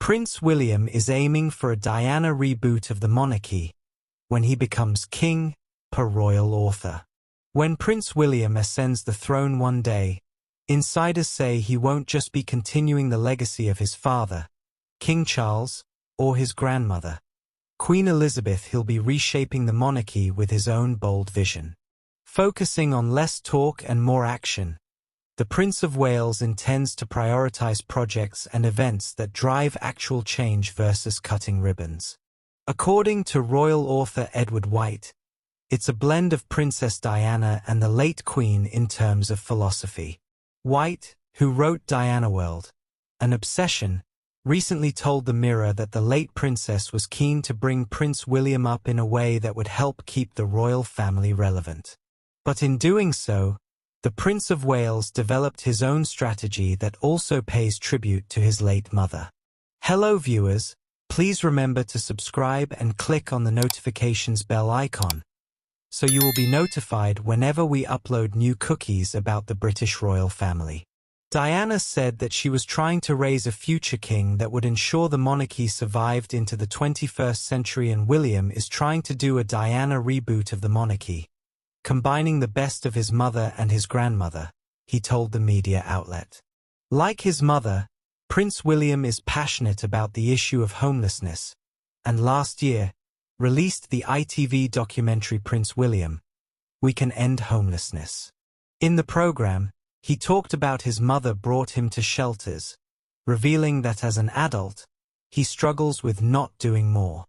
Prince William is aiming for a Diana reboot of the monarchy when he becomes king, per royal author. When Prince William ascends the throne one day, insiders say he won't just be continuing the legacy of his father, King Charles, or his grandmother, Queen Elizabeth. He'll be reshaping the monarchy with his own bold vision. Focusing on less talk and more action, the Prince of Wales intends to prioritize projects and events that drive actual change versus cutting ribbons. According to royal author Edward White, it's a blend of Princess Diana and the late Queen in terms of philosophy. White, who wrote Dianaworld, an obsession, recently told the Mirror that the late princess was keen to bring Prince William up in a way that would help keep the royal family relevant. But in doing so, the Prince of Wales developed his own strategy that also pays tribute to his late mother. Hello viewers, please remember to subscribe and click on the notifications bell icon, so you will be notified whenever we upload new cookies about the British royal family. Diana said that she was trying to raise a future king that would ensure the monarchy survived into the 21st century, and William is trying to do a Diana reboot of the monarchy, combining the best of his mother and his grandmother, he told the media outlet. Like his mother, Prince William is passionate about the issue of homelessness, and last year, released the ITV documentary Prince William, We Can End Homelessness. In the program, he talked about his mother brought him to shelters, revealing that as an adult, he struggles with not doing more.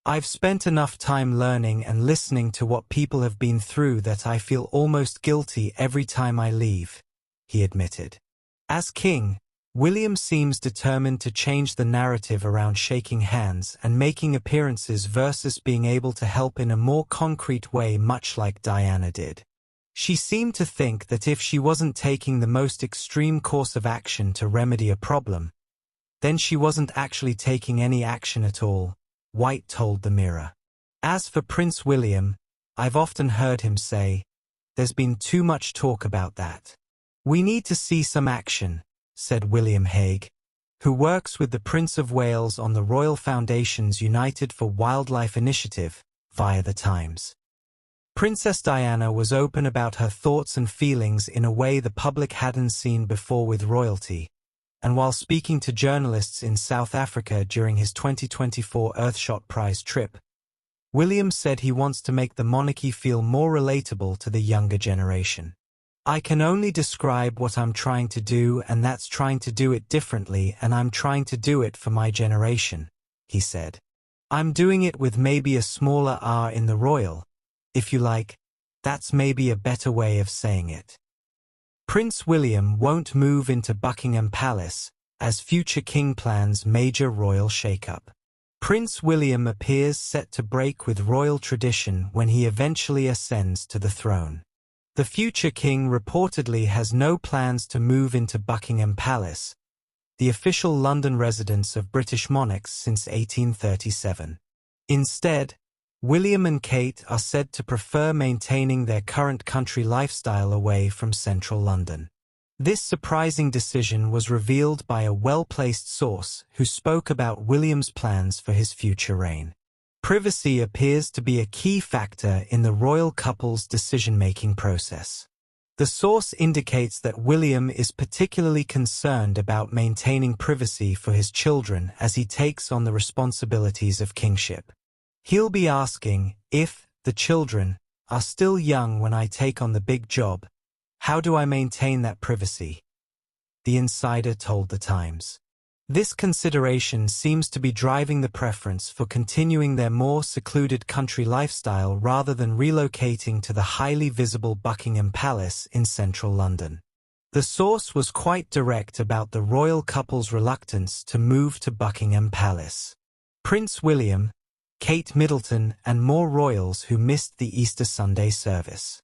I've spent enough time learning and listening to what people have been through that I feel almost guilty every time I leave, he admitted. As king, William seems determined to change the narrative around shaking hands and making appearances versus being able to help in a more concrete way, much like Diana did. She seemed to think that if she wasn't taking the most extreme course of action to remedy a problem, then she wasn't actually taking any action at all, White told the Mirror. As for Prince William, I've often heard him say, there's been too much talk about that. We need to see some action, said William Hague, who works with the Prince of Wales on the Royal Foundation's United for Wildlife initiative, via the Times. Princess Diana was open about her thoughts and feelings in a way the public hadn't seen before with royalty, and while speaking to journalists in South Africa during his 2024 Earthshot Prize trip, William said he wants to make the monarchy feel more relatable to the younger generation. I can only describe what I'm trying to do, and that's trying to do it differently, and I'm trying to do it for my generation, he said. I'm doing it with maybe a smaller R in the royal, if you like. That's maybe a better way of saying it. Prince William won't move into Buckingham Palace, as future king plans major royal shakeup. Prince William appears set to break with royal tradition when he eventually ascends to the throne. The future king reportedly has no plans to move into Buckingham Palace, the official London residence of British monarchs since 1837. Instead, William and Kate are said to prefer maintaining their current country lifestyle away from central London. This surprising decision was revealed by a well-placed source who spoke about William's plans for his future reign. Privacy appears to be a key factor in the royal couple's decision-making process. The source indicates that William is particularly concerned about maintaining privacy for his children as he takes on the responsibilities of kingship. He'll be asking, if the children are still young when I take on the big job, how do I maintain that privacy? The insider told the Times. This consideration seems to be driving the preference for continuing their more secluded country lifestyle rather than relocating to the highly visible Buckingham Palace in central London. The source was quite direct about the royal couple's reluctance to move to Buckingham Palace. Prince William, Kate Middleton, and more royals who missed the Easter Sunday service.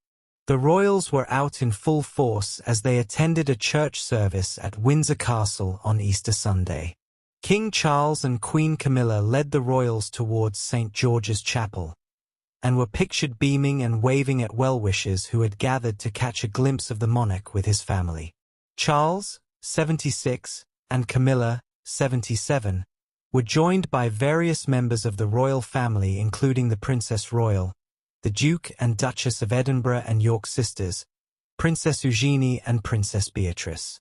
The royals were out in full force as they attended a church service at Windsor Castle on Easter Sunday. King Charles and Queen Camilla led the royals towards St. George's Chapel, and were pictured beaming and waving at well-wishers who had gathered to catch a glimpse of the monarch with his family. Charles, 76, and Camilla, 77, were joined by various members of the royal family including the Princess Royal, the Duke and Duchess of Edinburgh and York sisters, Princess Eugenie and Princess Beatrice.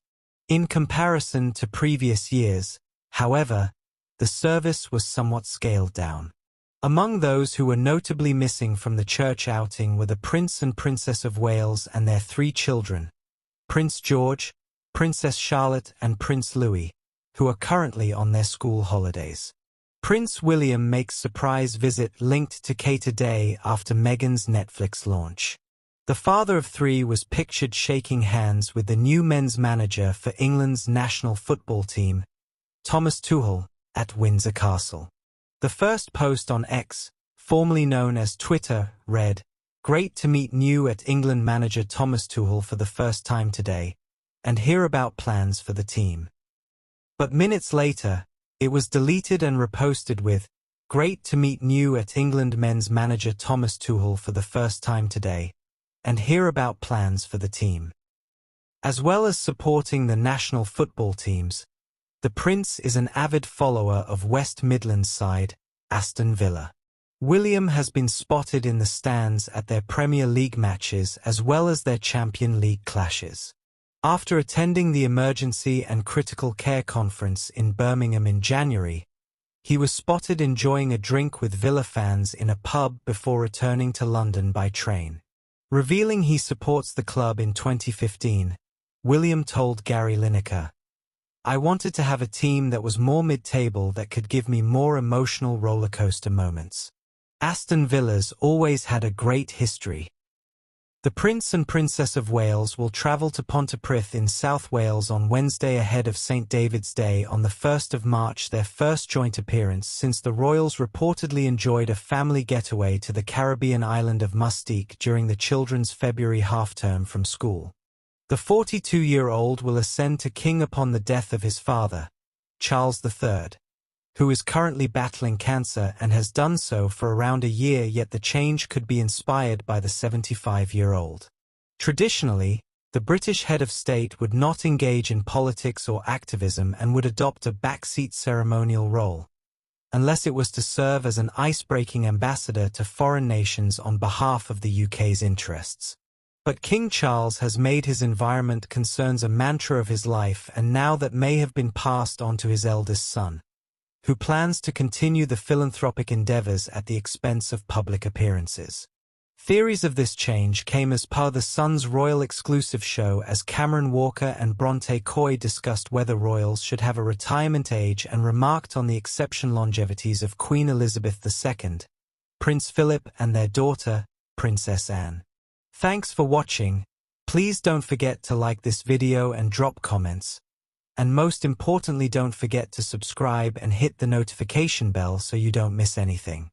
In comparison to previous years, however, the service was somewhat scaled down. Among those who were notably missing from the church outing were the Prince and Princess of Wales and their 3 children, Prince George, Princess Charlotte and Prince Louis, who are currently on their school holidays. Prince William makes surprise visit linked to Cater Day after Meghan's Netflix launch. The father of 3 was pictured shaking hands with the new men's manager for England's national football team, Thomas Tuchel, at Windsor Castle. The first post on X, formerly known as Twitter, read, "Great to meet new at England manager Thomas Tuchel for the first time today, and hear about plans for the team." But minutes later, it was deleted and reposted with, "Great to meet new at England men's manager Thomas Tuchel for the first time today, and hear about plans for the team." As well as supporting the national football teams, the Prince is an avid follower of West Midlands side, Aston Villa. William has been spotted in the stands at their Premier League matches as well as their Champions League clashes. After attending the Emergency and Critical Care Conference in Birmingham in January, he was spotted enjoying a drink with Villa fans in a pub before returning to London by train. Revealing he supports the club in 2015, William told Gary Lineker, "I wanted to have a team that was more mid-table that could give me more emotional rollercoaster moments." Aston Villa's always had a great history. The Prince and Princess of Wales will travel to Pontypridd in South Wales on Wednesday ahead of St David's Day on the 1st of March, their first joint appearance since the royals reportedly enjoyed a family getaway to the Caribbean island of Mustique during the children's February half-term from school. The 42-year-old will ascend to king upon the death of his father, Charles III, who is currently battling cancer and has done so for around a year, yet the change could be inspired by the 75-year-old. Traditionally, the British head of state would not engage in politics or activism and would adopt a backseat ceremonial role, unless it was to serve as an ice-breaking ambassador to foreign nations on behalf of the UK's interests. But King Charles has made his environment concerns a mantra of his life, and now that may have been passed on to his eldest son, who plans to continue the philanthropic endeavors at the expense of public appearances. Theories of this change came as per the Sun's royal exclusive show as Cameron Walker and Bronte Coy discussed whether royals should have a retirement age and remarked on the exceptional longevities of Queen Elizabeth II, Prince Philip and their daughter, Princess Anne. Thanks for watching. Please don't forget to like this video and drop comments. And most importantly, don't forget to subscribe and hit the notification bell so you don't miss anything.